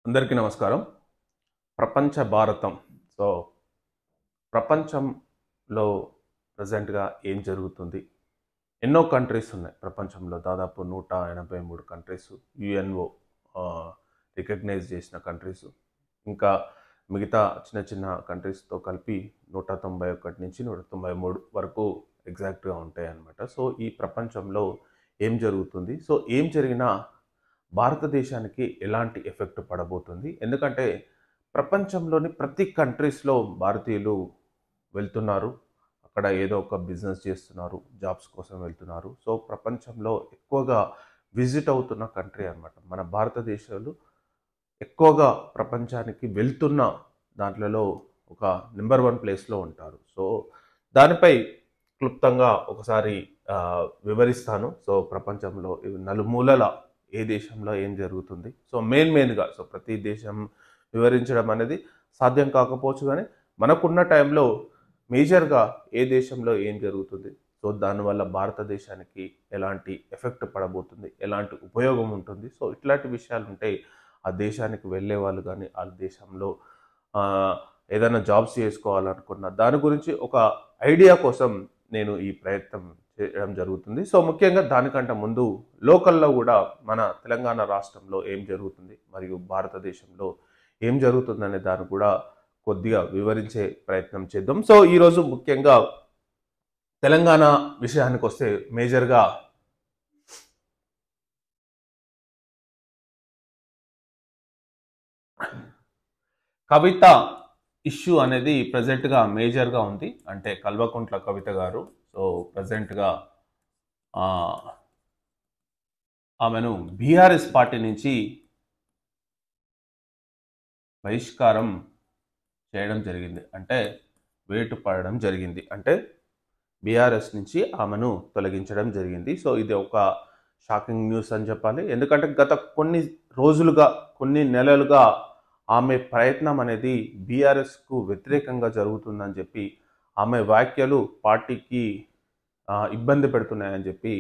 అందరికీ నమస్కారం. ప్రపంచ భారతం. సో, ప్రపంచంలో ప్రెజెంట్‌గా ఏం జరుగుతుంది? ఎన్నో కంట్రీస్ ఉన్నాయి ప్రపంచంలో. దాదాపు 183 కంట్రీస్ యుఎన్ఓ ఆహ్, రికగ్నైజ్ చేసిన కంట్రీస్. ఇంకా మిగతా చిన్న చిన్న కంట్రీస్‌తో కలిపి 191 నుంచి 193 వరకు ఎగ్జాక్ట్‌గా ఉంటాయన్నమాట. సో, ఈ ప్రపంచంలో ఏం జరుగుతుంది? సో, ఏం జరిగినా భారతదేశానికి ఎలాంటి ఎఫెక్ట్ పడబోతుంది? ఎందుకంటే ప్రపంచంలోని ప్రతి కంట్రీస్‌లో భారతీయులు వెళ్తున్నారు. అక్కడ ఏదో ఒక బిజినెస్ చేస్తున్నారు. జాబ్స్ కోసం వెళ్తున్నారు. సో, ప్రపంచంలో ఎక్కువగా విజిట్ అవుతున్న కంట్రీ అన్నమాట. మన భారతదేశాలు ఎక్కువగా ప్రపంచానికి వెళ్తున్న దాంట్లలో ఒక నంబర్ 1 ప్లేస్‌లో ఉంటారు. సో, దానిపై క్లుప్తంగా ఒకసారి వివరిస్తాను. సో, ప్రపంచంలో నలుమూలల ఏ దేశంలో ఏం జరుగుతుంది? సో, మెయిన్‌గా సో, ప్రతి దేశం వివరించడం అనేది సాధ్యం కాకపోవచ్చు గానీ, మనకున్న టైంలో మేజర్‌గా ఏ దేశంలో ఏం జరుగుతుంది? సో, దానివల్ల భారతదేశానికి ఎలాంటి ఎఫెక్ట్ పడబోతుంది? ఎలాంటి ఉపయోగం ఉంటుంది? సో, ఇట్లాంటి విషయాలుంటే ఆ దేశానికి వెళ్ళేవాళ్ళు గానీ, ఆ దేశంలో ఆహ్, ఏదైనా జాబ్స్ చేసుకోవాలనుకున్న దాని గురించి ఒక ఐడియా కోసం నేను ఈ ప్రయత్నం చేయడం జరుగుతుంది. సో, ముఖ్యంగా దానికంటే ముందు లోకల్‌లో గూడా మన తెలంగాణ రాష్ట్రంలో ఏం జరుగుతుంది? మరియు భారతదేశంలో ఏం జరుగుతుందనే దాన్ని కూడా కొద్దిగా వివరించే ప్రయత్నం చేద్దాం. సో, ఈరోజు ముఖ్యంగా తెలంగాణ విషయానికొస్తే మేజర్‌గా కవిత ఇష్యూ అనేది ప్రెజెంట్‌గా మేజర్‌గా ఉంది. అంటే కల్వకుంట్ల కవిత గారు. సో, ప్రెజెంట్‌గా ఆహ్, ఆమెను బీఆర్ఎస్ పార్టీ నుంచి బహిష్కారం చేయడం జరిగింది. అంటే వేటు పడడం జరిగింది. అంటే బీఆర్ఎస్ నుంచి ఆమెను తొలగించడం జరిగింది. సో, ఇది ఒక షాకింగ్ న్యూస్ అని చెప్పాలి. ఎందుకంటే గత కొన్ని రోజులుగా, కొన్ని నెలలుగా ఆమె ప్రయత్నం అనేది బీఆర్ఎస్‌కు వ్యతిరేకంగా జరుగుతుందని చెప్పి, ఆమె వ్యాఖ్యలు పార్టీకి ఇబ్బంది పెడుతున్నాయని చెప్పి,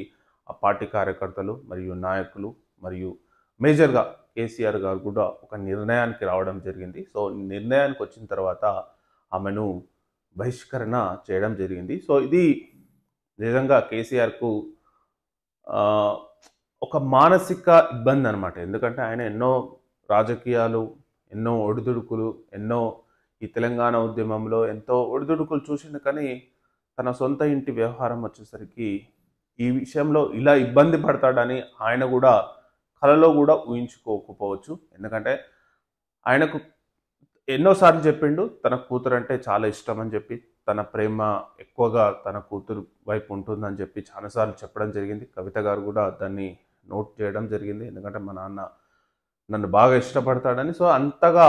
ఆ పార్టీ కార్యకర్తలు మరియు నాయకులు మరియు మేజర్‌గా కేసీఆర్ గారు కూడా ఒక నిర్ణయానికి రావడం జరిగింది. సో, నిర్ణయానికి వచ్చిన తర్వాత ఆమెను బహిష్కరణ చేయడం జరిగింది. సో, ఇది నిజంగా కేసీఆర్‌కు ఆహ్, ఒక మానసిక ఇబ్బందనమాట. ఎందుకంటే ఆయన ఎన్నో రాజకీయాలు, ఎన్నో ఒడిదుడుకులు, ఎన్నో ఈ తెలంగాణ ఉద్యమంలో ఎంతో ఒడిదుడుకులు చూసిండు. కానీ తన సొంత ఇంటి వ్యవహారం వచ్చేసరికి ఈ విషయంలో ఇలా ఇబ్బంది పడతాడని ఆయన గూడా కలలో గూడా ఊహించుకోకపోవచ్చు. ఎందుకంటే ఆయనకు ఎన్నో సార్లు చెప్పిండు తన కూతురంటే చాలా ఇష్టమని చెప్పి, తన ప్రేమ ఎక్కువగా తన కూతురు వైపు ఉంటుందని చెప్పి చాలా సార్లు చెప్పడం జరిగింది. కవిత గారు కూడా దాన్ని నోట్ చేయడం జరిగింది. ఎందుకంటే మా నాన్న నన్ను బాగా ఇష్టపడతాడని. సో, అంతగా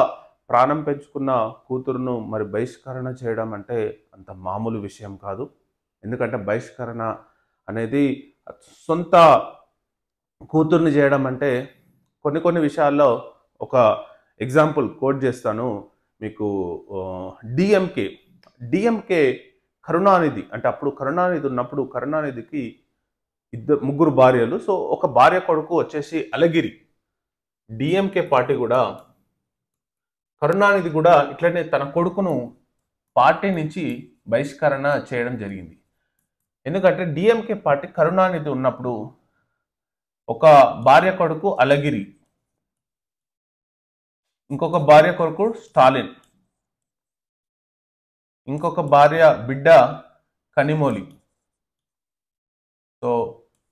ప్రాణం పెంచుకున్న కూతురును మరి బహిష్కరణ చేయడం అంటే అంత మామూలు విషయం కాదు. ఎందుకంటే బహిష్కరణ అనేది సొంత కూతుర్ని చేయడం అంటే కొన్ని విషయాల్లో ఒక ఎగ్జాంపుల్ కోట్ చేస్తాను మీకు. డీఎంకే డీఎంకే కరుణానిధి అంటే అప్పుడు కరుణానిధి ఉన్నప్పుడు కరుణానిధికి ముగ్గురు భార్యలు. సో, ఒక భార్య కొడుకు వచ్చేసి అళగిరి. డీఎంకే పార్టీ కూడా కరుణానిధి కూడా ఇట్లనే తన కొడుకును పార్టీ నుంచి బహిష్కరణ చేయడం జరిగింది. ఎందుకంటే డీఎంకే పార్టీ కరుణానిధి ఉన్నప్పుడు ఒక భార్య కొడుకు అళగిరి, ఇంకొక భార్య కొడుకు స్టాలిన్, ఇంకొక భార్య బిడ్డ కనిమొళి. సో,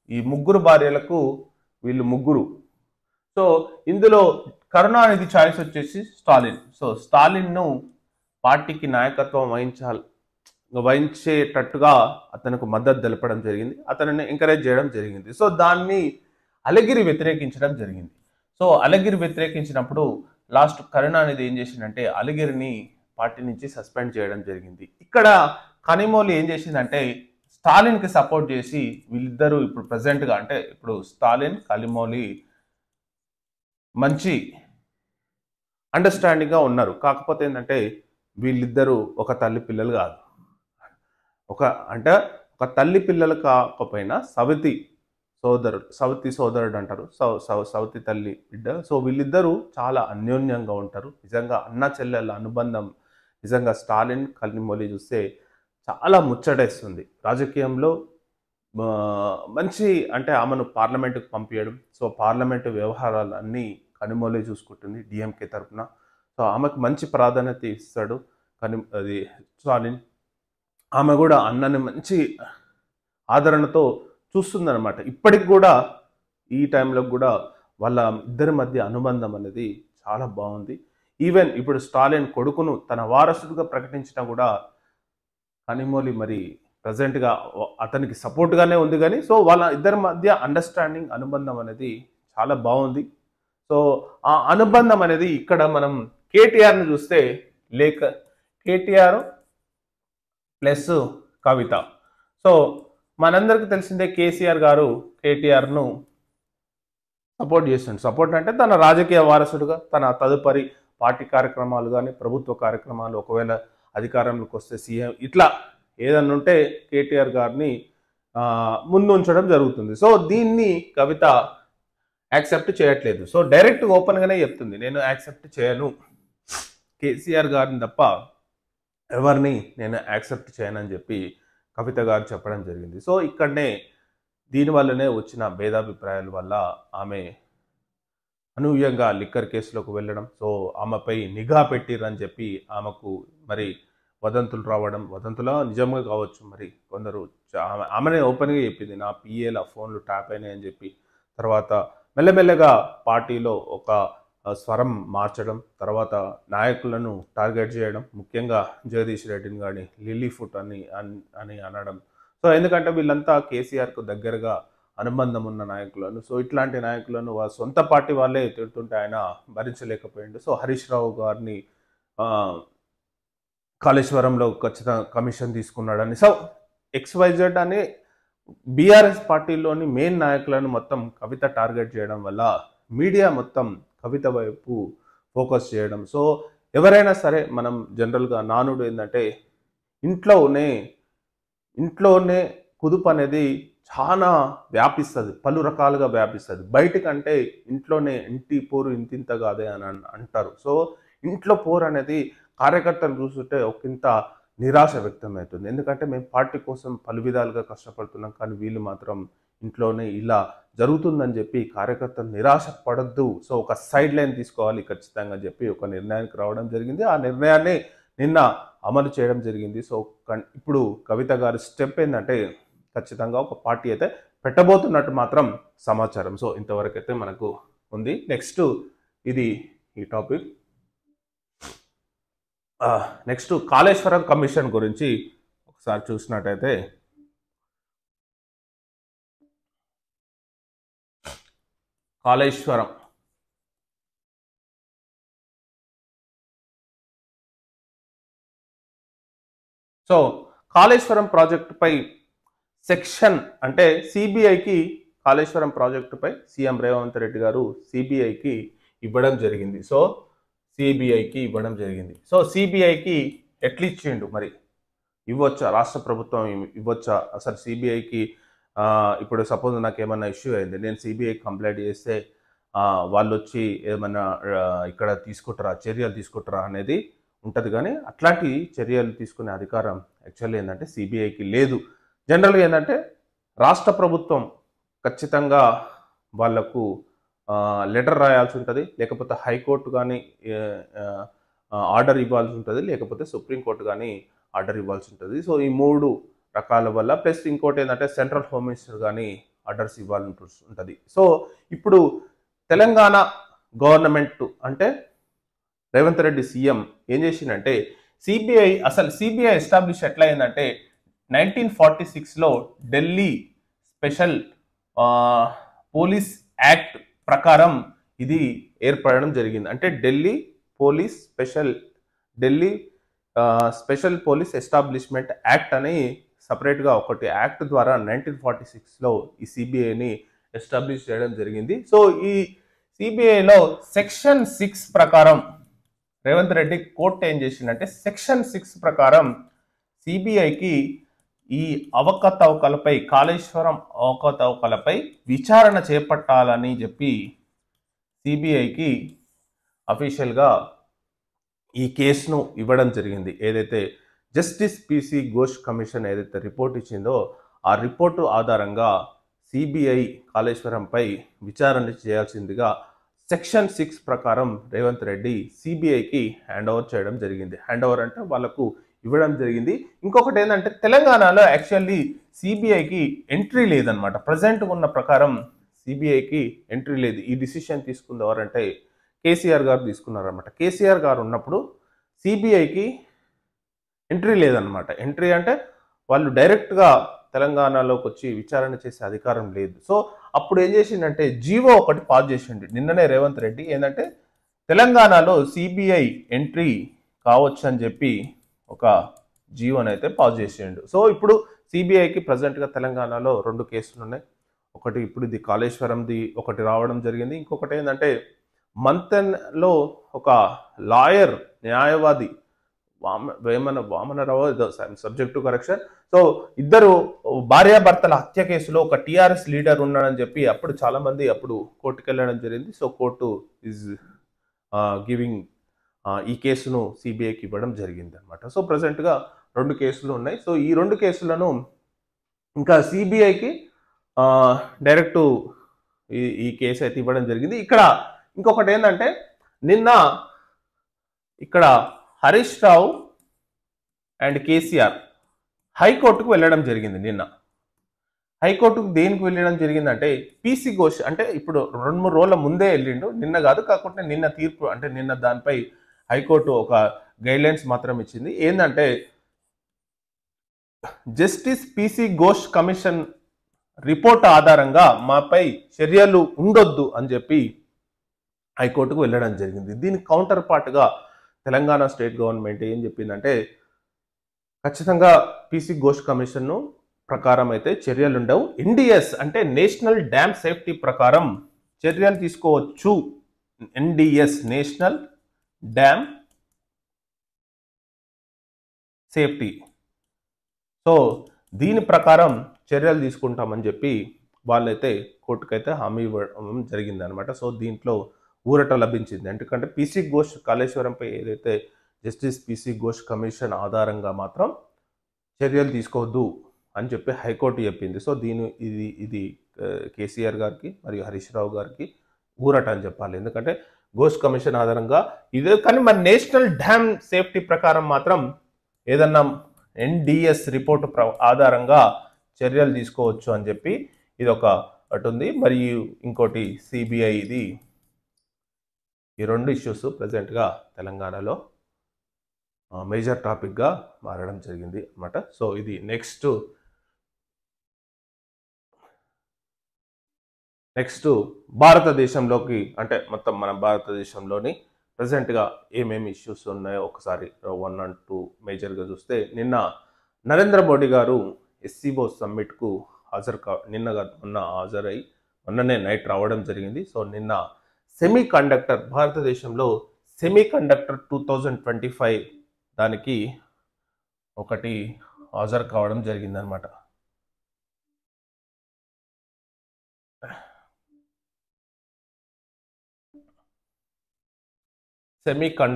ఈ ముగ్గురు భార్యలకు వీళ్ళు ముగ్గురు. సో, ఇందులో కరుణానిధి చాయిస్ వచ్చేసి స్టాలిన్. సో, స్టాలిన్‌ను పార్టీకి నాయకత్వం వహించేటట్టుగా అతనికి మద్దతు తెలపడం జరిగింది. అతనిని ఎంకరేజ్ చేయడం జరిగింది. సో, దాన్ని అళగిరి వ్యతిరేకించడం జరిగింది. సో, అళగిరి వ్యతిరేకించినప్పుడు లాస్ట్ కరుణానిధి ఏం చేసిందంటే అళగిరిని పార్టీ నుంచి సస్పెండ్ చేయడం జరిగింది. ఇక్కడ కనిమొళి ఏం చేసిందంటే స్టాలిన్‌కి సపోర్ట్ చేసి వీళ్ళిద్దరూ ఇప్పుడు ప్రెజెంట్‌గా అంటే ఇప్పుడు స్టాలిన్, కనిమొళి మంచి అండర్‌స్టాండింగ్‌గా ఉన్నారు. కాకపోతే ఏందంటే వీళ్ళిద్దరూ ఒక తల్లి పిల్లలు కాదు. ఒక అంటే ఒక తల్లి పిల్లలు కాకపోయినా సవతి సోదరుడు అంటారు, సవతి తల్లి బిడ్డ. సో వీళ్ళిద్దరూ చాలా అన్యోన్యంగా ఉంటారు. నిజంగా అన్న చెల్లెళ్ళ అనుబంధం నిజంగా స్టాలిన్ కనిమొళి చూస్తే చాలా ముచ్చటేస్తుంది. రాజకీయంలో మంచి అంటే ఆమెను పార్లమెంటుకు పంపించడం, సో పార్లమెంటు వ్యవహారాలు అన్నీ కనిమొళి చూసుకుంటుంది డిఎంకే తరఫున. సో ఆమెకు మంచి ప్రాధాన్యత ఇస్తాడు అది స్టాలిన్. ఆమె కూడా అన్నని మంచి ఆదరణతో చూస్తుందన్నమాట. ఇప్పటికి కూడా ఈ టైంలో కూడా వాళ్ళ ఇద్దరి మధ్య అనుబంధం అనేది చాలా బాగుంది. ఈవెన్ ఇప్పుడు స్టాలిన్ కొడుకును తన వారసుడిగా ప్రకటించినా కూడా కనిమొళి మరి ప్రజెంట్గా అతనికి సపోర్ట్గానే ఉంది. కానీ సో వాళ్ళ ఇద్దరి మధ్య అండర్స్టాండింగ్ అనుబంధం అనేది చాలా బాగుంది. సో ఆ అనుబంధం అనేది ఇక్కడ మనం కేటీఆర్ని చూస్తే లేక కేటీఆర్ ప్లస్ కవిత. సో మనందరికీ తెలిసిందే కేసీఆర్ గారు కేటీఆర్ను సపోర్ట్ చేస్తుండు. సపోర్ట్ అంటే తన రాజకీయ వారసుడుగా తన తదుపరి పార్టీ కార్యక్రమాలు కానీ ప్రభుత్వ కార్యక్రమాలు ఒకవేళ అధికారంలోకి వస్తే సీఎం ఇట్లా ఏదన్నా ఉంటే కేటీఆర్ గారిని ముందు ఉంచడం జరుగుతుంది. సో దీన్ని కవిత యాక్సెప్ట్ చేయట్లేదు. సో డైరెక్ట్ ఓపెన్గానే చెప్తుంది, నేను యాక్సెప్ట్ చేయను, కేసీఆర్ గారిని తప్ప ఎవరిని నేను యాక్సెప్ట్ చేయనని చెప్పి కవిత గారు చెప్పడం జరిగింది. సో ఇక్కడనే దీనివల్లనే వచ్చిన భేదాభిప్రాయాల వల్ల ఆమె అనూహ్యంగా లిక్కర్ కేసులోకి వెళ్ళడం, సో ఆమెపై నిఘా పెట్టిరని చెప్పి ఆమెకు మరి వదంతులు రావడం, వదంతులో నిజంగా కావచ్చు, మరి కొందరు ఆమెనే ఓపెన్గా చెప్పింది నా పిఏల ఫోన్లు ట్యాప్ అయినాయి అని చెప్పి. తర్వాత మెల్లమెల్లగా పార్టీలో ఒక స్వరం మార్చడం, తర్వాత నాయకులను టార్గెట్ చేయడం, ముఖ్యంగా జగదీష్ రెడ్డిని కానీ లిల్లీ ఫుట్ అని అనడం. సో ఎందుకంటే వీళ్ళంతా కేసీఆర్కు దగ్గరగా అనుబంధం ఉన్న నాయకులను, సో ఇట్లాంటి నాయకులను వాళ్ళ సొంత పార్టీ వాళ్ళే తిడుతుంటే ఆయన భరించలేకపోయిండు. సో హరీష్ రావు గారిని కాళేశ్వరంలో ఖచ్చితంగా కమిషన్ తీసుకున్నాడని, సో XYZ అని బీఆర్ఎస్ పార్టీలోని మెయిన్ నాయకులను మొత్తం కవిత టార్గెట్ చేయడం వల్ల మీడియా మొత్తం కవిత వైపు ఫోకస్ చేయడం. సో ఎవరైనా సరే మనం జనరల్గా నానుడు ఏంటంటే ఇంట్లోనే కుదుపు అనేది చాలా వ్యాపిస్తుంది, పలు రకాలుగా వ్యాపిస్తుంది. బయటకంటే ఇంట్లోనే ఇంటి పోరు ఇంతింత కాదే అని అంటారు. సో ఇంట్లో పోరు అనేది కార్యకర్తలు చూస్తుంటే ఒకంత నిరాశ వ్యక్తమవుతుంది. ఎందుకంటే మేము పార్టీ కోసం పలు విధాలుగా కష్టపడుతున్నాం, కానీ వీళ్ళు మాత్రం ఇంట్లోనే ఇలా జరుగుతుందని చెప్పి కార్యకర్తలు నిరాశ పడద్దు, సో ఒక సైడ్ లైన్ తీసుకోవాలి ఖచ్చితంగా చెప్పి ఒక నిర్ణయానికి రావడం జరిగింది. ఆ నిర్ణయాన్ని నిన్న అమలు చేయడం జరిగింది. సో ఇప్పుడు కవిత గారి స్టెప్ ఏంటంటే ఖచ్చితంగా ఒక పార్టీ అయితే పెట్టబోతున్నట్టు మాత్రం సమాచారం. సో ఇంతవరకు అయితే మనకు ఉంది. నెక్స్ట్ ఇది ఈ టాపిక్. నెక్స్ట్ కాళేశ్వరం కమిషన్ గురించి ఒకసారి చూసినట్టయితే కాళేశ్వరం సో కాళేశ్వరం ప్రాజెక్టుపై సెక్షన్ అంటే సిబిఐకి కాళేశ్వరం ప్రాజెక్టుపై సీఎం రేవంత్ రెడ్డి గారు సిబిఐకి ఇవ్వడం జరిగింది. సో సిబిఐకి ఎట్లా ఇచ్చిండు మరి, ఇవ్వచ్చా రాష్ట్ర ప్రభుత్వం ఇవ్వచ్చా అసలు సిబిఐకి? ఇప్పుడు సపోజ్ నాకు ఏమన్నా ఇష్యూ అయింది, నేను సిబిఐకి కంప్లైంట్ చేస్తే వాళ్ళు వచ్చి ఏమన్నా ఇక్కడ చర్యలు తీసుకుంటారా అనేది ఉంటుంది. కానీ అట్లాంటి చర్యలు తీసుకునే అధికారం యాక్చువల్లీ ఏంటంటే సిబిఐకి లేదు. జనరల్గా ఏంటంటే రాష్ట్ర ప్రభుత్వం ఖచ్చితంగా వాళ్లకు లెటర్ రాయాల్సి ఉంటుంది, లేకపోతే హైకోర్టు కానీ ఆర్డర్ ఇవ్వాల్సి ఉంటుంది, లేకపోతే సుప్రీంకోర్టు కానీ ఆర్డర్ ఇవ్వాల్సి ఉంటుంది. సో ఈ 3 రకాల వల్ల ప్లస్ ఇంకోటి ఏంటంటే సెంట్రల్ హోమ్ మినిస్టర్ కానీ ఆర్డర్స్ ఇవ్వాల్సి ఉంటుంది. సో ఇప్పుడు తెలంగాణ గవర్నమెంట్ అంటే రేవంత్ రెడ్డి సీఎం ఏం చేసిందంటే సిబిఐ ఎస్టాబ్లిష్ ఎట్లా అయిందంటే 1946లో ఢిల్లీ స్పెషల్ పోలీస్ యాక్ట్ ప్రకారం ఇది ఏర్పడడం జరిగింది. అంటే Delhi special police establishment act అని సపరేట్గా ఒకటి యాక్ట్ ద్వారా 1946లో ఈ సిబిఐని ఎస్టాబ్లిష్ చేయడం జరిగింది. సో ఈ సిబిఐలో సెక్షన్ 6 ప్రకారం రేవంత్ రెడ్డి కోర్టు ఏం చేసిందంటే సెక్షన్ 6 ప్రకారం సిబిఐకి ఈ అవకతవకలపై కాళేశ్వరం అవకతవకలపై విచారణ చేపట్టాలని చెప్పి సిబిఐకి అఫీషియల్గా ఈ కేసును ఇవ్వడం జరిగింది. ఏదైతే జస్టిస్ పిసి ఘోష్ కమిషన్ ఏదైతే రిపోర్ట్ ఇచ్చిందో ఆ రిపోర్టు ఆధారంగా సిబిఐ కాళేశ్వరంపై విచారణ చేయాల్సిందిగా సెక్షన్ 6 ప్రకారం రేవంత్ రెడ్డి సిబిఐకి హ్యాండ్ ఓవర్ చేయడం జరిగింది. హ్యాండ్ ఓవర్ అంటే వాళ్ళకు ఇవ్వడం జరిగింది. ఇంకొకటి ఏంటంటే తెలంగాణలో యాక్చువల్లీ సిబిఐకి ఎంట్రీ లేదనమాట. ప్రజెంట్ ఉన్న ప్రకారం సిబిఐకి ఎంట్రీ లేదు. ఈ డిసిషన్ తీసుకుంది ఎవరంటే కేసీఆర్ గారు తీసుకున్నారనమాట. కేసీఆర్ గారు ఉన్నప్పుడు సిబిఐకి ఎంట్రీ లేదనమాట. ఎంట్రీ అంటే వాళ్ళు డైరెక్ట్గా తెలంగాణలోకి వచ్చి విచారణ చేసే అధికారం లేదు. సో అప్పుడు ఏం చేసిండంటే జీవో ఒకటి పాస్ చేసిండు నిన్ననే రేవంత్ రెడ్డి. ఏంటంటే తెలంగాణలో సిబిఐ ఎంట్రీ కావచ్చు అని చెప్పి ఒక జీవోని అయితే పాస్ చేసిండు. సో ఇప్పుడు సిబిఐకి ప్రజెంట్గా తెలంగాణలో 2 కేసులు ఉన్నాయి. ఒకటి ఇప్పుడు ఇది కాళేశ్వరంది ఒకటి రావడం జరిగింది. ఇంకొకటి ఏంటంటే మంతన్లో ఒక లాయర్ న్యాయవాది Vamanarao subject to correction. So ఇద్దరు భార్యాభర్తల హత్య కేసులో ఒక టిఆర్ఎస్ లీడర్ ఉన్నాడని చెప్పి అప్పుడు చాలా మంది అప్పుడు కోర్టుకు వెళ్ళడం జరిగింది. సో కోర్టు ఈజ్ గివింగ్ ఈ కేసును సిబిఐకి ఇవ్వడం జరిగింది అనమాట. సో ప్రజెంట్గా 2 కేసులు ఉన్నాయి. సో ఈ 2 కేసులను ఇంకా సిబిఐకి డైరెక్ట్ ఈ కేసు అయితే ఇవ్వడం జరిగింది. ఇక్కడ ఇంకొకటి ఏంటంటే నిన్న ఇక్కడ హరీష్ రావు అండ్ కేసీఆర్ హైకోర్టుకు వెళ్ళడం జరిగింది. నిన్న హైకోర్టుకు దేనికి వెళ్ళడం జరిగిందంటే పిసి ఘోష్ అంటే ఇప్పుడు 2-3 రోజుల ముందే వెళ్ళిండు, నిన్న కాదు. కాకపోతే నిన్న తీర్పు అంటే నిన్న దానిపై హైకోర్టు ఒక గైడ్లైన్స్ మాత్రం ఇచ్చింది. ఏంటంటే justice PC Ghosh commission report ఆధారంగా మాపై చర్యలు ఉండొద్దు అని చెప్పి హైకోర్టుకు వెళ్ళడం జరిగింది. దీనికి కౌంటర్ పార్ట్గా తెలంగాణ స్టేట్ గవర్నమెంట్ ఏం చెప్పిందంటే ఖచ్చితంగా పిసి ఘోష్ కమిషన్ ప్రకారం అయితే చర్యలు ఉండవు, ఎన్డిఎస్ అంటే నేషనల్ డ్యామ్ సేఫ్టీ ప్రకారం చర్యలు తీసుకోవచ్చు. NDS national dam safety. So దీని ప్రకారం చర్యలు తీసుకుంటామని చెప్పి వాళ్ళైతే కోర్టుకైతే హామీ ఇవ్వడం జరిగింది అనమాట. సో దీంట్లో ఊరట లభించింది. ఎందుకంటే పిసి ఘోష్ కాళేశ్వరంపై ఏదైతే జస్టిస్ పిసి ఘోష్ కమిషన్ ఆధారంగా మాత్రం చర్యలు తీసుకోవద్దు అని చెప్పి హైకోర్టు చెప్పింది. సో ఇది కేసీఆర్ గారికి మరియు హరీష్ రావు గారికి ఊరట అని చెప్పాలి. ఎందుకంటే ఘోష్ కమిషన్ ఆధారంగా ఇదే, కానీ మన నేషనల్ డ్యామ్ సేఫ్టీ ప్రకారం మాత్రం ఏదన్నా ఎన్డిఎస్ రిపోర్టు ఆధారంగా చర్యలు తీసుకోవచ్చు అని చెప్పి ఇది ఒక అటు ఉంది. మరియు ఇంకోటి సిబిఐ. ఇది ఈ 2 ఇష్యూస్ ప్రజెంట్గా తెలంగాణలో మేజర్ టాపిక్గా మారడం జరిగింది అన్నమాట. సో ఇది నెక్స్ట్ భారతదేశంలోకి అంటే మొత్తం మన భారతదేశంలోని ప్రజెంట్గా ఏమేమి ఇష్యూస్ ఉన్నాయో ఒకసారి 1 and 2 మేజర్గా చూస్తే నిన్న నరేంద్ర మోడీ గారు ఎస్సీఓ సమ్మిట్కు మొన్న హాజరై మొన్ననే నైట్ రావడం జరిగింది. సో నిన్న సెమీ కండక్టర్ భారతదేశంలో సెమీ కండక్టర్ 2025 దానికి ఒకటి హాజరు కావడం జరిగిందనమాట. సెమికాన్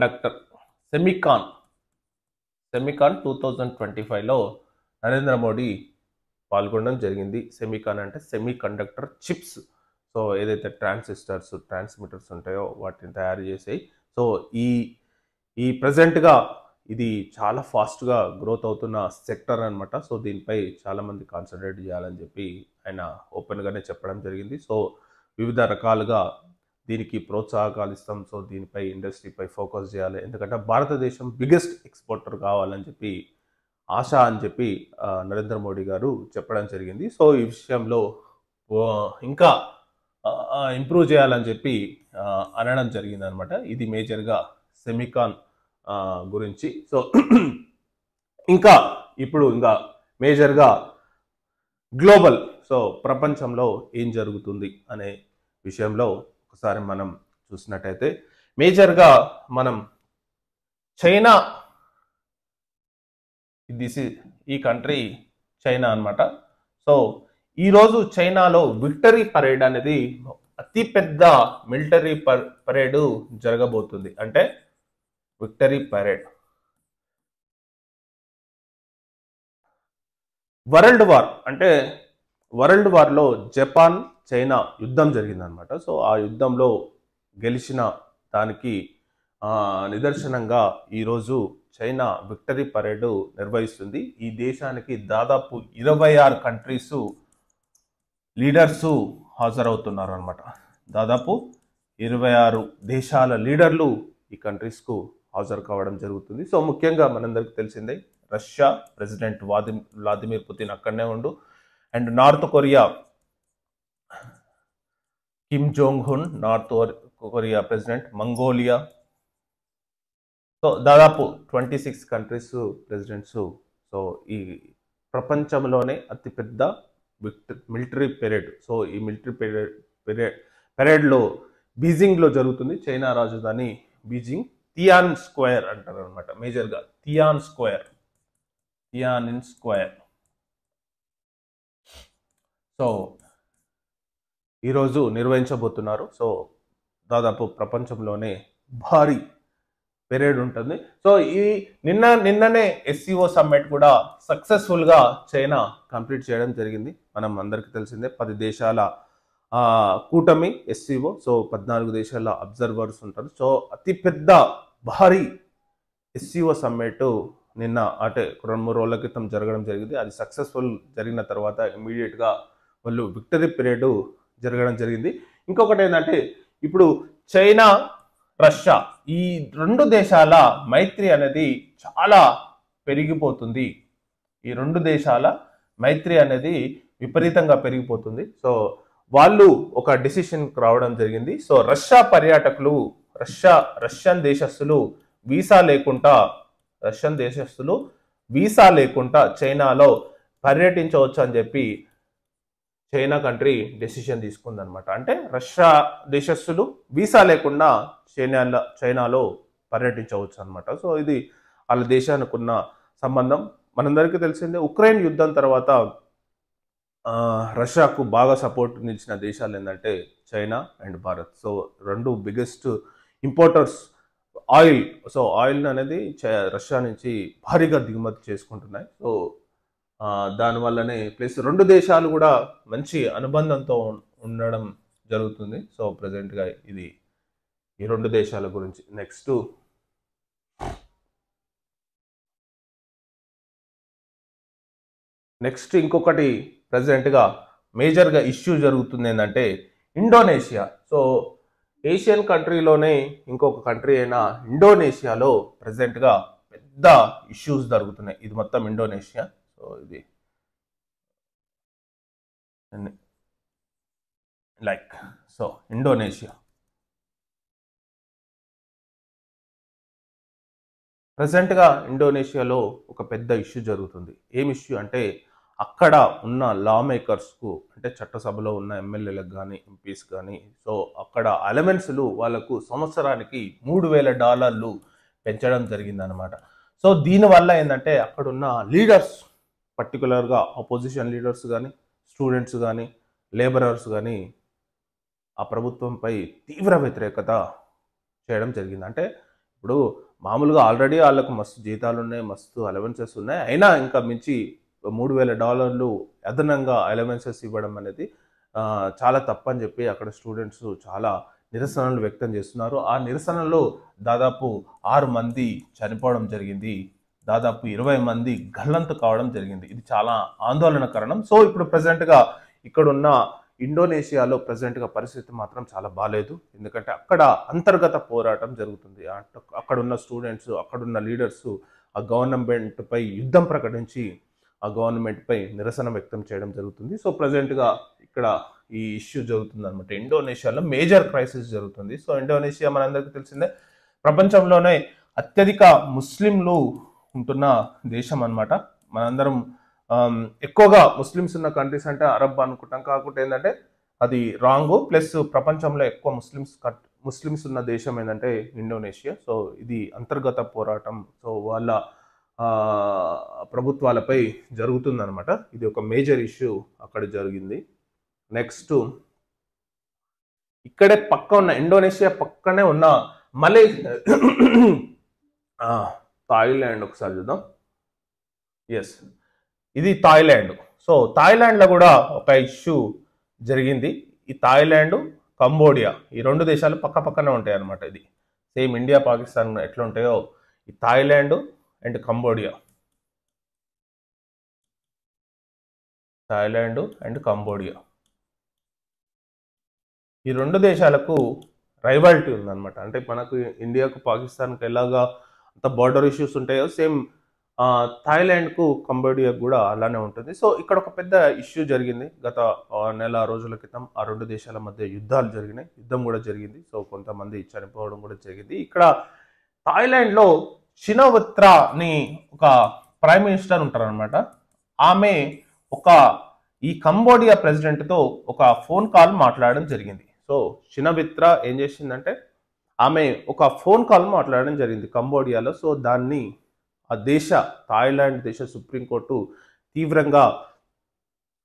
2025లో నరేంద్ర మోడీ పాల్గొనడం జరిగింది. సెమికాన్ అంటే సెమీ కండక్టర్ చిప్స్. సో ఏదైతే ట్రాన్సిస్టర్స్ ట్రాన్స్మిటర్స్ ఉంటాయో వాటిని తయారు చేసాయి. సో ఈ ప్రజెంట్గా ఇది చాలా ఫాస్ట్గా గ్రోత్ అవుతున్న సెక్టర్ అనమాట. సో దీనిపై చాలామంది కాన్సన్ట్రేట్ చేయాలని చెప్పి ఆయన ఓపెన్గానే చెప్పడం జరిగింది. సో వివిధ రకాలుగా దీనికి ప్రోత్సాహకాలు ఇస్తాం. సో దీనిపై ఇండస్ట్రీపై ఫోకస్ చేయాలి, ఎందుకంటే భారతదేశం బిగ్గెస్ట్ ఎక్స్పోర్టర్ కావాలని చెప్పి ఆశ అని చెప్పి నరేంద్ర మోడీ గారు చెప్పడం జరిగింది. సో ఈ విషయంలో ఇంకా ఇంప్రూవ్ చేయాలని చెప్పి అనడం జరిగింది అనమాట. ఇది మేజర్గా సెమికాన్ గురించి. సో ఇంకా మేజర్గా గ్లోబల్, సో ప్రపంచంలో ఏం జరుగుతుంది అనే విషయంలో ఒకసారి మనం చూసినట్టయితే మేజర్గా మనం చైనా, ఈ కంట్రీ చైనా అన్నమాట. సో ఈరోజు చైనాలో విక్టరీ పరేడ్ అనేది అతిపెద్ద మిలిటరీ పరేడ్ జరగబోతుంది. అంటే విక్టరీ పరేడ్. వరల్డ్ వార్ అంటే వరల్డ్ వార్లో జపాన్ చైనా యుద్ధం జరిగిందనమాట. సో ఆ యుద్ధంలో గెలిచిన దానికి నిదర్శనంగా ఈరోజు చైనా విక్టరీ పరేడ్ నిర్వహిస్తుంది. ఈ దేశానికి దాదాపు 26 కంట్రీస్ లీడర్సు హాజరవుతున్నారు అనమాట. దాదాపు 26 దేశాల లీడర్లు ఈ కంట్రీస్కు హాజరు కావడం జరుగుతుంది. సో ముఖ్యంగా మనందరికీ తెలిసిందే రష్యా ప్రెసిడెంట్ వ్లాదిమిర్ పుతిన్ అక్కడనే ఉండు, and north Korea Kim Jong హున్, north Korea president, Mongolia. So దాదాపు 26 కంట్రీస్ ప్రెసిడెంట్స్. సో ఈ ప్రపంచంలోనే అతిపెద్ద మిలిటరీ పెరేడ్. సో ఈ మిలిటరీ పెరేడ్లో బీజింగ్లో జరుగుతుంది. చైనా రాజధాని బీజింగ్. తియాన్ స్క్వేర్ అంటారు అనమాట మేజర్గా. తియానిన్ స్క్వేర్. సో ఈరోజు నిర్వహించబోతున్నారు. సో దాదాపు ప్రపంచంలోనే భారీ పెరేడ్ ఉంటుంది. సో ఈ నిన్ననే SCO సమ్మిట్ కూడా సక్సెస్ఫుల్గా చైనా కంప్లీట్ చేయడం జరిగింది. మనం అందరికీ తెలిసిందే 10 దేశాల కూటమి SCO. సో 14 దేశాల అబ్జర్వర్స్ ఉంటారు. సో అతిపెద్ద భారీ SCO సమ్మిట్ నిన్న అంటే 2-3 రోజుల క్రితం జరగడం జరిగింది. అది సక్సెస్ఫుల్ జరిగిన తర్వాత ఇమీడియట్గా వాళ్ళు విక్టరీ పరేడ్ జరగడం జరిగింది. ఇంకొకటి ఏంటంటే ఇప్పుడు చైనా రష్యా ఈ 2 దేశాల మైత్రి అనేది చాలా పెరిగిపోతుంది. ఈ 2 దేశాల మైత్రి అనేది విపరీతంగా పెరిగిపోతుంది. సో వాళ్ళు ఒక డిసిషన్కి రావడం జరిగింది. సో రష్యా పర్యాటకులు రష్యన్ దేశస్తులు వీసా లేకుండా చైనాలో పర్యటించవచ్చు అని చెప్పి చైనా కంట్రీ డెసిషన్ తీసుకుందనమాట. అంటే రష్యా దేశస్తులు వీసా లేకుండా చైనాలో పర్యటించవచ్చు అనమాట. సో ఇది వాళ్ళ దేశానికి ఉన్న సంబంధం. మనందరికీ తెలిసిందే ఉక్రెయిన్ యుద్ధం తర్వాత రష్యాకు బాగా సపోర్ట్ ఇచ్చిన దేశాలు ఏంటంటే China and Bharat. So 2 biggest importers oil. So oil అనేది రష్యా నుంచి భారీగా దిగుమతి చేసుకుంటున్నాయి. సో దానివల్లనే ప్లస్ 2 దేశాలు కూడా మంచి అనుబంధంతో ఉండడం జరుగుతుంది. సో ప్రజెంట్గా ఇది ఈ 2 దేశాల గురించి. నెక్స్ట్ ఇంకొకటి ప్రజెంట్గా మేజర్గా ఇష్యూ జరుగుతుంది ఏంటంటే ఇండోనేషియా. సో ఏషియన్ కంట్రీలోనే ఇంకొక కంట్రీ అయిన ఇండోనేషియాలో ప్రజెంట్గా పెద్ద ఇష్యూస్ జరుగుతున్నాయి. ఇది మొత్తం ఇండోనేషియా. సో ఇది ఇండోనేషియా ప్రజెంట్గా ఇండోనేషియాలో ఒక పెద్ద ఇష్యూ జరుగుతుంది. ఏం ఇష్యూ అంటే అక్కడ ఉన్న లా మేకర్స్కు అంటే చట్టసభలో ఉన్న ఎమ్మెల్యేలకు కానీ ఎంపీస్ కానీ సో అక్కడ అలవెన్స్లు వాళ్ళకు సంవత్సరానికి $3,000 పెంచడం జరిగిందనమాట. సో దీనివల్ల ఏంటంటే అక్కడున్న లీడర్స్ పర్టికులర్గా ఆపోజిషన్ లీడర్స్ కానీ స్టూడెంట్స్ కానీ లేబరర్స్ కానీ ఆ ప్రభుత్వంపై తీవ్ర వ్యతిరేకత చేయడం జరిగింది. అంటే ఇప్పుడు మామూలుగా ఆల్రెడీ వాళ్ళకు మస్తు జీతాలు ఉన్నాయి, మస్తు అలవెన్సెస్ ఉన్నాయి, అయినా ఇంకా మించి $3,000 అదనంగా అలవెన్సెస్ ఇవ్వడం అనేది చాలా తప్పని చెప్పి అక్కడ స్టూడెంట్స్ చాలా నిరసనలు వ్యక్తం చేస్తున్నారు. ఆ నిరసనలో దాదాపు 6 మంది చనిపోవడం జరిగింది, దాదాపు 20 మంది గల్లంతు కావడం జరిగింది. ఇది చాలా ఆందోళనకరణం. సో ఇప్పుడు ప్రజెంట్గా ఇక్కడున్న ఇండోనేషియాలో ప్రజెంట్గా పరిస్థితి మాత్రం చాలా బాగాలేదు. ఎందుకంటే అక్కడ అంతర్గత పోరాటం జరుగుతుంది. అక్కడున్న స్టూడెంట్స్ అక్కడున్న లీడర్స్ ఆ గవర్నమెంట్పై యుద్ధం ప్రకటించి ఆ గవర్నమెంట్పై నిరసన వ్యక్తం చేయడం జరుగుతుంది. సో ప్రజెంట్గా ఇక్కడ ఈ ఇష్యూ జరుగుతుంది అనమాట. ఇండోనేషియాలో మేజర్ క్రైసిస్ జరుగుతుంది. సో ఇండోనేషియా మనందరికీ తెలిసిందే ప్రపంచంలోనే అత్యధిక ముస్లింలు ఉంటున్న దేశం అనమాట. మనందరం ఎక్కువగా ముస్లిమ్స్ ఉన్న కంట్రీస్ అంటే అరబ్ అనుకుంటాం, కాకుండా ఏంటంటే అది రాంగ్. ప్లస్ ప్రపంచంలో ఎక్కువ ముస్లిమ్స్ ఉన్న దేశం ఏంటంటే ఇండోనేషియా. సో ఇది అంతర్గత పోరాటం. సో వాళ్ళ ప్రభుత్వాలపై జరుగుతుందన్నమాట. ఇది ఒక మేజర్ ఇష్యూ అక్కడ జరిగింది. నెక్స్ట్ ఇక్కడే పక్క ఉన్న ఇండోనేషియా పక్కనే ఉన్న థాయిలాండ్ ఒకసారి చూద్దాం. ఎస్, ఇది థాయిలాండ్. సో థాయిలాండ్లో కూడా ఒక ఇష్యూ జరిగింది. ఈ థాయిలాండ్, కంబోడియా ఈ రెండు దేశాలు పక్క పక్కనే ఉంటాయి అన్నమాట. ఇది సేమ్ ఇండియా పాకిస్తాన్ ఎట్లా ఉంటాయో ఈ Thailand and Cambodia, Thailand and Cambodia ఈ రెండు దేశాలకు రైవాలిటీ ఉందన్నమాట. అంటే మనకు ఇండియాకు పాకిస్తాన్కి ఎలాగా అంత బార్డర్ ఇష్యూస్ ఉంటాయో సేమ్ థాయిలాండ్కు కంబోడియాకు కూడా అలానే ఉంటుంది. సో ఇక్కడ ఒక పెద్ద ఇష్యూ జరిగింది గత నెల రోజుల క్రితం. ఆ రెండు దేశాల మధ్య యుద్ధాలు జరిగినాయి, యుద్ధం కూడా జరిగింది. సో కొంతమంది చనిపోవడం కూడా జరిగింది. ఇక్కడ థాయిలాండ్లో షినోవిత్రాని ఒక ప్రైమ్ మినిస్టర్ ఉంటారనమాట. ఆమె ఈ కంబోడియా ప్రెసిడెంట్తో ఒక ఫోన్ కాల్ మాట్లాడడం జరిగింది. సో షినోవిత్రా ఏం చేసిందంటే ఆమె ఒక ఫోన్ కాల్ మాట్లాడడం జరిగింది కంబోడియాలో. సో దాన్ని థాయిలాండ్ దేశ సుప్రీంకోర్టు తీవ్రంగా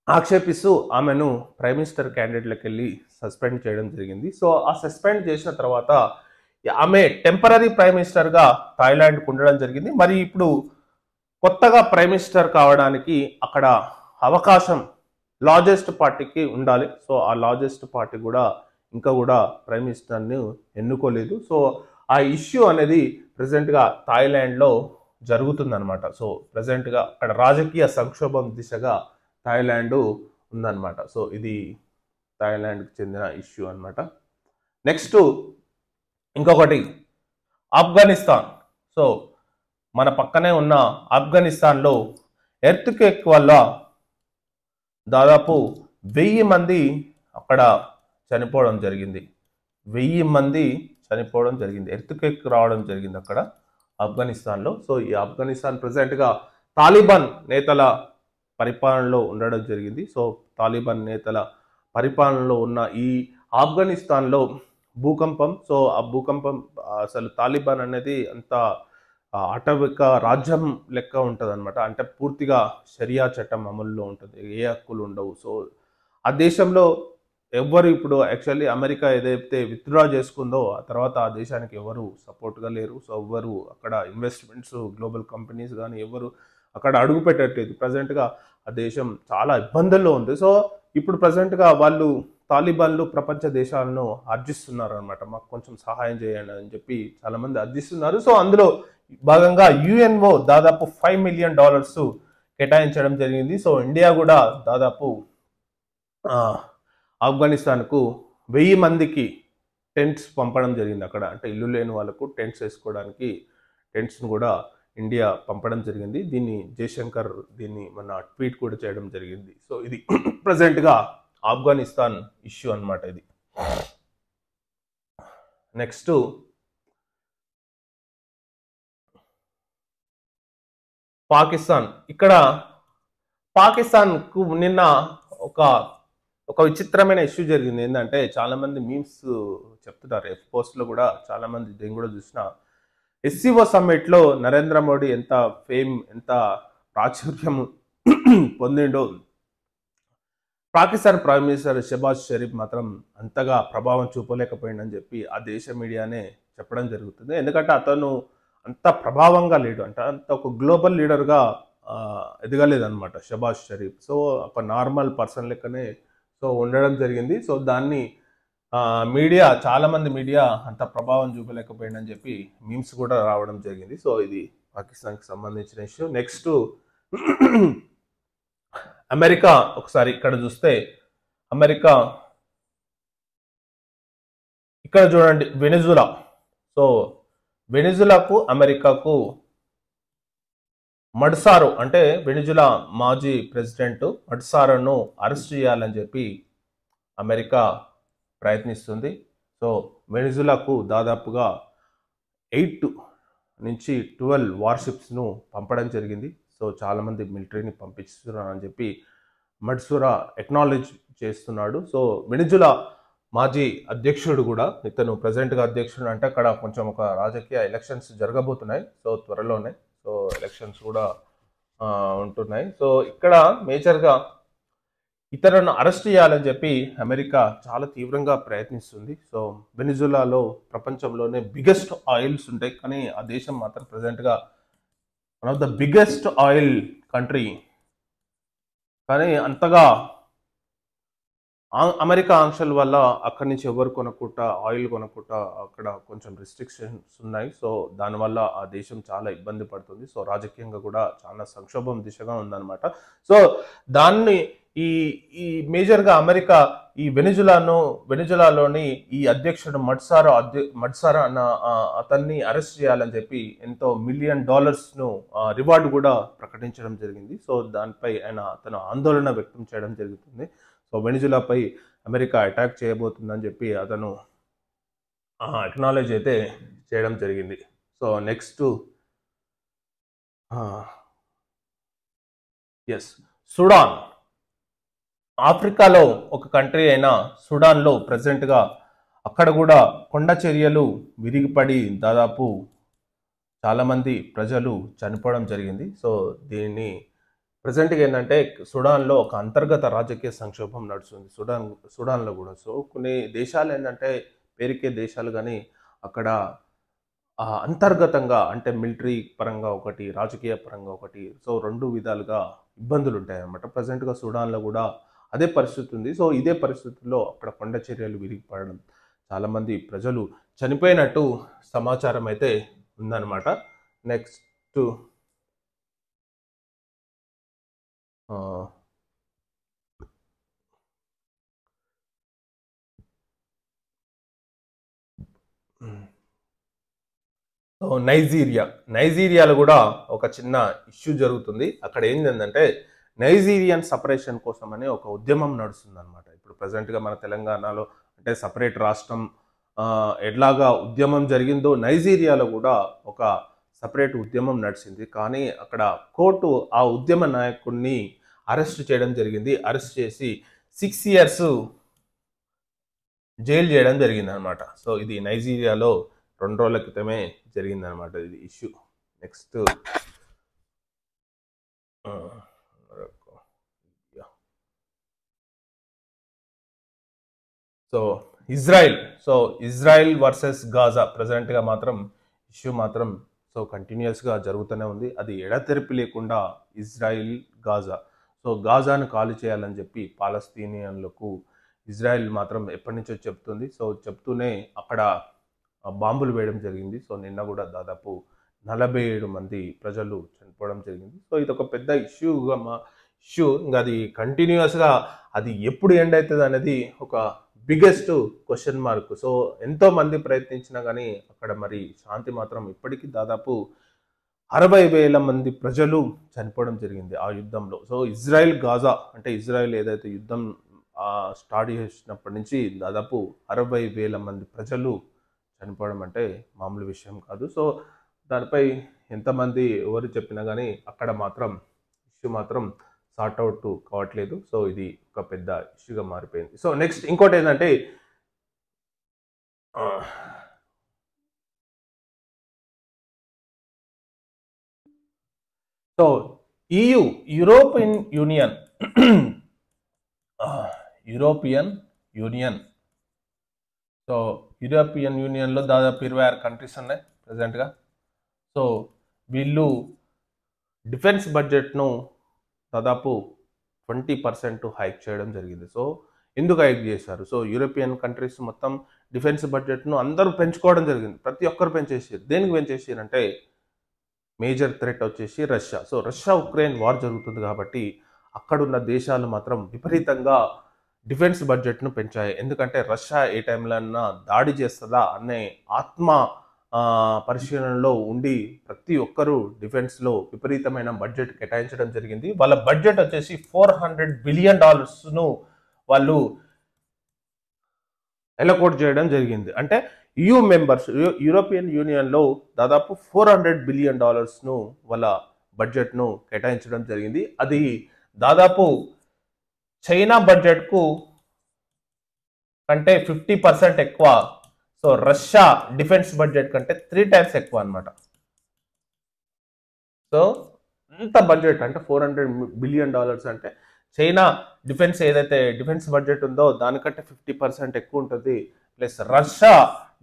ఆక్షేపిస్తూ ఆమెను ప్రైమ్ మినిస్టర్ క్యాండిడేట్లకు వెళ్ళి సస్పెండ్ చేయడం జరిగింది. సో ఆ సస్పెండ్ చేసిన తర్వాత ఆమె టెంపరీ ప్రైమ్ మినిస్టర్గా థాయిలాండ్కు ఉండడం జరిగింది. మరి ఇప్పుడు కొత్తగా ప్రైమ్ మినిస్టర్ కావడానికి అక్కడ అవకాశం లార్జెస్ట్ పార్టీకి ఉండాలి. సో ఆ లార్జెస్ట్ పార్టీ కూడా ఇంకా కూడా ప్రైమ్ మినిస్టర్ని ఎన్నుకోలేదు. సో ఆ ఇష్యూ అనేది ప్రజెంట్గా థాయిలాండ్లో జరుగుతుందన్నమాట. సో ప్రజెంట్గా అక్కడ రాజకీయ సంక్షోభం దిశగా థాయిలాండ్ ఉందన్నమాట. సో ఇది థాయిలాండ్కి చెందిన ఇష్యూ అన్నమాట. నెక్స్ట్ ఇంకొకటి ఆఫ్ఘనిస్తాన్. సో మన పక్కనే ఉన్న ఆఫ్ఘనిస్తాన్లో ఎర్త్క్వేక్ వల్ల దాదాపు 1000 మంది అక్కడ చనిపోవడం జరిగింది. 1000 మంది చనిపోవడం జరిగింది. ఎర్త్క్వేక్ రావడం జరిగింది అక్కడ ఆఫ్ఘనిస్తాన్లో. సో ఈ ఆఫ్ఘనిస్తాన్ ప్రజెంట్గా తాలిబాన్ నేతల పరిపాలనలో ఉండడం జరిగింది. సో తాలిబాన్ నేతల పరిపాలనలో ఉన్న ఈ ఆఫ్ఘనిస్తాన్లో భూకంపం. సో ఆ భూకంపం అసలు తాలిబాన్ అనేది అంత ఆటవిక రాజ్యం లెక్క ఉంటుంది అనమాట. అంటే పూర్తిగా షరియా చట్టం అమల్లో ఉంటుంది, ఏ హక్కులు ఉండవు. సో ఆ దేశంలో ఎవరు ఇప్పుడు యాక్చువల్లీ అమెరికా ఏదైతే విత్డ్రా చేసుకుందో ఆ తర్వాత ఆ దేశానికి ఎవరు సపోర్ట్గా లేరు. సో ఎవరు అక్కడ ఇన్వెస్ట్మెంట్స్, గ్లోబల్ కంపెనీస్ కానీ ఎవరు అక్కడ అడుగు పెట్టట్లేదు. ప్రజెంట్గా ఆ దేశం చాలా ఇబ్బందుల్లో ఉంది. సో ఇప్పుడు ప్రజెంట్గా తాలిబాన్లు ప్రపంచ దేశాలను అర్జిస్తున్నారు అనమాట. మాకు కొంచెం సహాయం చేయండి అని చెప్పి చాలామంది అర్జిస్తున్నారు. సో అందులో భాగంగా యుఎన్ఓ దాదాపు $5 మిలియన్ కేటాయించడం జరిగింది. సో ఇండియా కూడా దాదాపు ఆఫ్ఘనిస్తాన్కు 1000 మందికి టెంట్స్ పంపడం జరిగింది. అక్కడ అంటే ఇల్లు లేని వాళ్ళకు టెంట్స్ వేసుకోవడానికి టెంట్స్ను కూడా ఇండియా పంపడం జరిగింది. జయశంకర్ మన ట్వీట్ కూడా చేయడం జరిగింది. సో ఇది ప్రజెంట్గా ఆఫ్ఘనిస్తాన్ ఇష్యూ అన్నమాట ఇది. నెక్స్ట్ పాకిస్తాన్. ఇక్కడ పాకిస్తాన్కు నిన్న ఒక విచిత్రమైన ఇష్యూ జరిగింది. ఏంటంటే చాలా మంది మీమ్స్ చెప్తున్నారు, ఎఫ్ పోస్ట్లో కూడా చాలా మంది దీన్ని కూడా చూసిన. SCO సమ్మిట్లో నరేంద్ర మోడీ ఎంత ఫేమ్, ఎంత ప్రాచుర్యం పొందిండో పాకిస్తాన్ ప్రైమ్ మినిస్టర్ షెబాజ్ షరీఫ్ మాత్రం అంతగా ప్రభావం చూపలేకపోయిందని చెప్పి ఆ దేశ మీడియానే చెప్పడం జరుగుతుంది. ఎందుకంటే అతను అంత ప్రభావంగా లేడు, అంటే అంత ఒక గ్లోబల్ లీడర్గా ఎదగలేదన్నమాట షెబాజ్ షరీఫ్. సో ఒక నార్మల్ పర్సన్ లెక్కనే ఉండడం జరిగింది. సో దాన్ని చాలామంది మీడియా అంత ప్రభావం చూపలేకపోయిందని చెప్పి మీమ్స్ కూడా రావడం జరిగింది. సో ఇది పాకిస్తాన్కి సంబంధించిన ఇష్యూ. Next America. ఒకసారి ఇక్కడ చూస్తే అమెరికా ఇక్కడ చూడండి, వెనిజులా. సో వెనిజులాకు అమెరికాకు మడ్సారో అంటే వెనిజులా మాజీ ప్రెసిడెంట్ మడ్సారోను అరెస్ట్ చేయాలని చెప్పి అమెరికా ప్రయత్నిస్తుంది. సో వెనిజులాకు దాదాపుగా 8 నుంచి 12 వార్షిప్స్ను పంపడం జరిగింది. సో చాలామంది మిలిటరీని పంపిస్తున్నారని చెప్పి మడ్సురా ఎక్నాలెడ్జ్ చేస్తున్నాడు. సో వెనిజులా మాజీ అధ్యక్షుడు కూడా, ఇతను ప్రజెంట్గా అధ్యక్షుడు, అంటే అక్కడ కొంచెం ఒక రాజకీయ ఎలక్షన్స్ జరగబోతున్నాయి సో త్వరలోనే. సో సో ఎలక్షన్స్ కూడా ఉంటున్నాయి. సో ఇక్కడ మేజర్గా ఇతరులను అరెస్ట్ చేయాలని చెప్పి అమెరికా చాలా తీవ్రంగా ప్రయత్నిస్తుంది. సో వెనిజులాలో ప్రపంచంలోనే బిగ్గెస్ట్ ఆయిల్స్ ఉంటాయి, కానీ ఆ దేశం మాత్రం ప్రజెంట్గా one of the biggest oil country, కానీ అంతగా అమెరికా ఆంక్షల వల్ల అక్కడి నుంచి ఎవరు కొనకుండా ఆయిల్ కొనకుండా అక్కడ కొంచెం రిస్ట్రిక్షన్స్ ఉన్నాయి. సో దానివల్ల ఆ దేశం చాలా ఇబ్బంది పడుతుంది. సో రాజకీయంగా కూడా చాలా సంక్షోభం దిశగా ఉందన్నమాట. సో దాన్ని ఈ ఈ మేజర్గా అమెరికా ఈ వెనిజులాలోని ఈ అధ్యక్షుడు మడ్సారా అన్న అతన్ని అరెస్ట్ చేయాలని చెప్పి ఎంతో $1 మిలియన్ రివార్డు కూడా ప్రకటించడం జరిగింది. సో దానిపై అతను ఆందోళన వ్యక్తం చేయడం జరుగుతుంది. సో వెనిజులాపై అమెరికా అటాక్ చేయబోతుందని చెప్పి అతను అక్నాలెడ్జ్ అయితే చేయడం జరిగింది. సో నెక్స్ట్ సుడాన్, ఆఫ్రికాలో ఒక కంట్రీ అయిన సుడాన్లో ప్రజెంట్గా అక్కడ కూడా కొండ చర్యలు విరిగిపడి దాదాపు చాలామంది ప్రజలు చనిపోవడం జరిగింది. సో దీన్ని ప్రజెంట్గా ఏంటంటే సుడాన్లో ఒక అంతర్గత రాజకీయ సంక్షోభం నడుస్తుంది సుడాన్లో కూడా. సో కొన్ని దేశాలు ఏంటంటే పేరుకే దేశాలు, కానీ అక్కడ అంతర్గతంగా అంటే మిలిటరీ పరంగా ఒకటి, రాజకీయ పరంగా ఒకటి, సో 2 విధాలుగా ఇబ్బందులు ఉంటాయి అన్నమాట. ప్రజెంట్గా సుడాన్లో కూడా అదే పరిస్థితి ఉంది. సో ఇదే పరిస్థితుల్లో అక్కడ కొండ చర్యలు విరిగిపడడం, చాలామంది ప్రజలు చనిపోయినట్టు సమాచారం అయితే ఉందన్నమాట. నెక్స్ట్ సో నైజీరియాలో కూడా ఒక చిన్న ఇష్యూ జరుగుతుంది. అక్కడ ఏంటంటే నైజీరియన్ సపరేషన్ కోసం అనే ఒక ఉద్యమం నడుస్తుంది అనమాట. ఇప్పుడు ప్రజెంట్గా మన తెలంగాణలో అంటే సపరేట్ రాష్ట్రం ఎట్లాగా ఉద్యమం జరిగిందో నైజీరియాలో కూడా ఒక సపరేట్ ఉద్యమం నడిచింది. కానీ అక్కడ కోర్టు ఆ ఉద్యమ నాయకుడిని అరెస్ట్ చేయడం జరిగింది. అరెస్ట్ చేసి 6 years జైలు చేయడం జరిగింది అనమాట. సో ఇది నైజీరియాలో 2 రోజుల క్రితమే జరిగిందనమాట ఇది issue. Next so Israel versus Gaza ప్రజెంట్గా మాత్రం ఇష్యూ మాత్రం సో కంటిన్యూస్గా జరుగుతూనే ఉంది. అది ఎడతెరిపి లేకుండా ఇజ్రాయిల్ గాజా, సో గాజాను ఖాళీ చేయాలని చెప్పి పాలస్తీనియన్లకు ఇజ్రాయిల్ మాత్రం ఎప్పటి నుంచో చెప్తుంది. సో చెప్తూనే అక్కడ బాంబులు వేయడం జరిగింది. సో నిన్న కూడా దాదాపు 47 మంది ప్రజలు చనిపోవడం జరిగింది. సో ఇది ఒక పెద్ద ఇష్యూ. ఇంకా అది కంటిన్యూస్గా అది ఎప్పుడు ఎండ్ అవుతుంది అనేది ఒక బిగ్గెస్ట్ క్వశ్చన్ మార్క్. సో ఎంతో మంది ప్రయత్నించినా కానీ అక్కడ మరి శాంతి మాత్రం ఇప్పటికీ దాదాపు 60,000 మంది ప్రజలు చనిపోవడం జరిగింది ఆ యుద్ధంలో. సో ఇజ్రాయిల్ గాజా అంటే ఇజ్రాయిల్ ఏదైతే యుద్ధం స్టార్ట్ చేసినప్పటి నుంచి దాదాపు 60,000 మంది ప్రజలు చనిపోవడం అంటే మామూలు విషయం కాదు. సో దానిపై ఎంతమంది ఎవరు చెప్పినా కానీ అక్కడ మాత్రం ఇష్యూ మాత్రం సార్ట్ అవుట్ కావట్లేదు. సో ఇది ఒక పెద్ద ఇష్యూగా మారిపోయింది. సో నెక్స్ట్ ఇంకోటి ఏంటంటే సో యూరోపియన్ యూనియన్లో దాదాపు 26 కంట్రీస్ ఉన్నాయి ప్రజెంట్గా. సో వీళ్ళు డిఫెన్స్ బడ్జెట్ను దాదాపు 20% హైక్ చేయడం జరిగింది. సో ఎందుకు హైక్ చేశారు? సో యూరోపియన్ కంట్రీస్ మొత్తం డిఫెన్స్ బడ్జెట్ను అందరూ పెంచుకోవడం జరిగింది. ప్రతి ఒక్కరు పెంచేసారు. దేనికి పెంచేసారంటే మేజర్ థ్రెట్ వచ్చేసి Russia. So Russia Ukraine war జరుగుతుంది కాబట్టి అక్కడున్న దేశాలు మాత్రం విపరీతంగా డిఫెన్స్ బడ్జెట్ను పెంచాయి. ఎందుకంటే రష్యా ఏ టైంలో అన్నా దాడి చేస్తుందా అనే ఆత్మ పరిశీలనలో ఉండి ప్రతి ఒక్కరూ డిఫెన్స్లో విపరీతమైన బడ్జెట్ కేటాయించడం జరిగింది. వాళ్ళ బడ్జెట్ వచ్చేసి $400 బిలియన్ వాళ్ళు ఎలకోట్ చేయడం జరిగింది. అంటే యూరోపియన్ యూనియన్లో దాదాపు $400 బిలియన్ వాళ్ళ బడ్జెట్ను కేటాయించడం జరిగింది. అది దాదాపు చైనా బడ్జెట్కు కంటే 50% ఎక్కువ. సో రష్యా డిఫెన్స్ బడ్జెట్ కంటే 3 times ఎక్కువ అనమాట. సో అంత బడ్జెట్ అంటే $400 బిలియన్ అంటే చైనా డిఫెన్స్ బడ్జెట్ ఉందో దానికంటే 50% ఎక్కువ ఉంటుంది. ప్లస్ రష్యా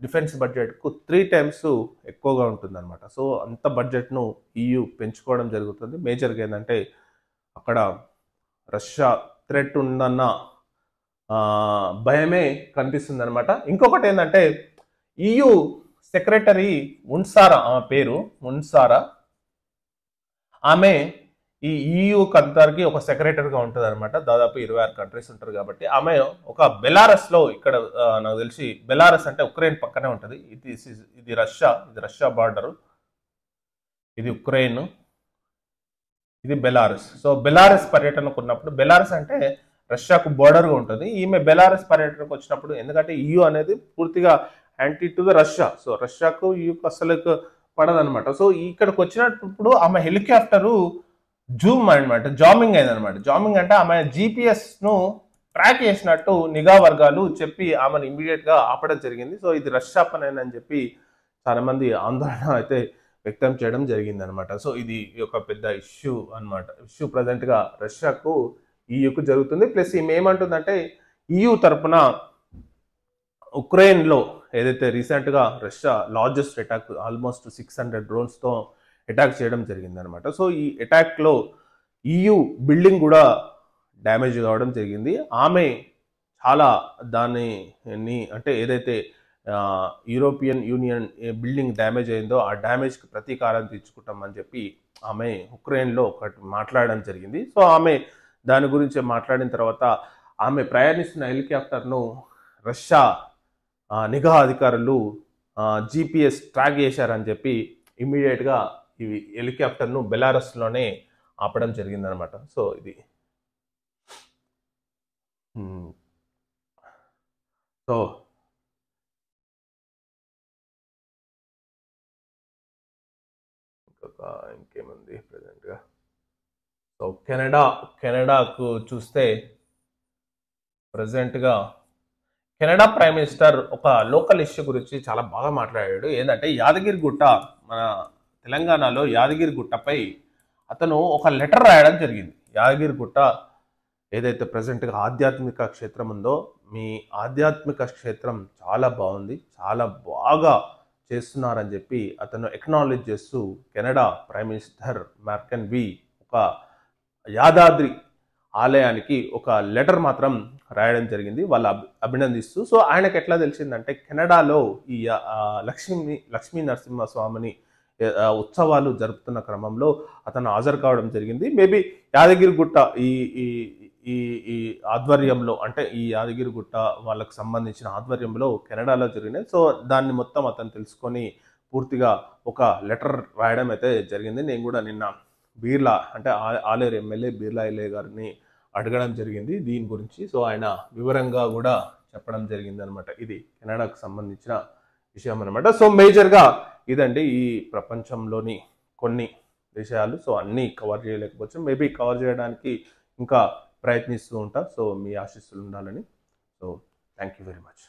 డిఫెన్స్ బడ్జెట్కు 3 times ఎక్కువగా ఉంటుంది అనమాట. సో అంత బడ్జెట్ను EU పెంచుకోవడం జరుగుతుంది. మేజర్గా ఏంటంటే అక్కడ రష్యా థ్రెట్ ఉందన్న భయమే కనిపిస్తుంది అనమాట. ఇంకొకటి ఏంటంటే EU సెక్రటరీ మున్సారా, ఆమె పేరు మున్సారా, ఆమె ఈ EU కంతర్కి ఒక సెక్రటరీగా ఉంటుంది అనమాట. దాదాపు 26 కంట్రీస్ ఉంటారు కాబట్టి ఆమె ఒక బెలారస్లో, ఇక్కడ నాకు తెలిసి బెలారస్ అంటే ఉక్రెయిన్ పక్కనే ఉంటుంది. ఇది రష్యా బార్డరు, ఇది ఉక్రెయిన్, ఇది బెలారస్. సో బెలారస్ పర్యటనకు ఉన్నప్పుడు, బెలారస్ అంటే రష్యాకు బోర్డర్గా ఉంటుంది. ఈమె బెలారస్ పర్యటనకు వచ్చినప్పుడు, ఎందుకంటే EU అనేది పూర్తిగా anti to the Russia, so రష్యాకు EUకు అసలు పడదనమాట. సో ఇక్కడికి వచ్చినప్పుడు ఆమె హెలికాప్టరు జామింగ్ అయిందనమాట. జామింగ్ అంటే ఆమె GPS ను ట్రాక్ చేసినట్టు నిఘా వర్గాలు చెప్పి ఆమెను ఇమీడియట్గా ఆపడం జరిగింది. సో ఇది రష్యా పనేనని చెప్పి చాలా మంది ఆందోళన అయితే వ్యక్తం చేయడం జరిగింది అనమాట. సో ఇది ఒక పెద్ద ఇష్యూ అనమాట. ఇష్యూ ప్రజెంట్గా రష్యాకు EUకు జరుగుతుంది. ప్లస్ ఈమె ఏమంటుందంటే EU తరపున ఉక్రెయిన్లో ఏదైతే రీసెంట్గా రష్యా లార్జెస్ట్ అటాక్ ఆల్మోస్ట్ 600 డ్రోన్స్తో అటాక్ చేయడం జరిగింది అనమాట. సో ఈ అటాక్లో EU బిల్డింగ్ కూడా డ్యామేజ్ కావడం జరిగింది. ఆమె చాలా దాన్ని అంటే ఏదైతే యూరోపియన్ యూనియన్ బిల్డింగ్ డ్యామేజ్ అయిందో ఆ డ్యామేజ్కి ప్రతీకారం తీర్చుకుంటామని చెప్పి ఆమె ఉక్రెయిన్లో ఒకటి మాట్లాడడం జరిగింది. సో ఆమె దాని గురించి మాట్లాడిన తర్వాత ఆమె ప్రయాణిస్తున్న హెలికాప్టర్ను రష్యా నిఘా అధికారులు GPS ట్రాక్ చేశారని చెప్పి ఇమ్మీడియట్గా ఈ హెలికాప్టర్ను బెలారస్లోనే ఆపడం జరిగిందనమాట. సో ఇది సో ఇంకేముంది ప్రజెంట్గా. సో కెనడాకు చూస్తే ప్రజెంట్గా కెనడా ప్రైమ్ మినిస్టర్ ఒక లోకల్ ఇష్యూ గురించి చాలా బాగా మాట్లాడాడు. ఏంటంటే యాదగిరిగుట్ట, మన తెలంగాణలో యాదగిరిగుట్టపై అతను ఒక లెటర్ రాయడం జరిగింది. యాదగిరిగుట్ట ఏదైతే ప్రజెంట్గా ఆధ్యాత్మిక క్షేత్రం ఉందో, మీ ఆధ్యాత్మిక క్షేత్రం చాలా బాగుంది, చాలా బాగా చేస్తున్నారని చెప్పి అతను ఎక్నాలెడ్జ్ చేస్తూ కెనడా ప్రైమ్ మినిస్టర్ మార్కెన్ వి ఒక యాదాద్రి ఆలయానికి ఒక లెటర్ మాత్రం రాయడం జరిగింది, వాళ్ళు అభినందిస్తూ. సో ఆయనకు ఎట్లా తెలిసిందంటే కెనడాలో ఈ లక్ష్మీ నరసింహస్వామిని ఉత్సవాలు జరుపుతున్న క్రమంలో అతను హాజరు కావడం జరిగింది. మేబీ యాదగిరిగుట్ట ఈ ఆధ్వర్యంలో, అంటే ఈ యాదగిరిగుట్ట వాళ్ళకు సంబంధించిన ఆధ్వర్యంలో కెనడాలో జరిగినాయి. సో దాన్ని మొత్తం అతను తెలుసుకొని పూర్తిగా ఒక లెటర్ రాయడం అయితే జరిగింది. నేను కూడా నిన్న బీర్లా, అంటే ఆలేరు ఎమ్మెల్యే బీర్లా ఎల్ఏ గారిని అడగడం జరిగింది దీని గురించి. సో ఆయన వివరంగా కూడా చెప్పడం జరిగింది అనమాట. ఇది కెనడాకు సంబంధించిన విషయం అనమాట. సో మేజర్గా ఇదండి ఈ ప్రపంచంలోని కొన్ని విషయాలు. సో అన్నీ కవర్ చేయలేకపోవచ్చు, మేబీ కవర్ చేయడానికి ఇంకా ప్రయత్నిస్తూ ఉంటా. సో మీ ఆశీస్సులు ఉండాలని. So thank you very much.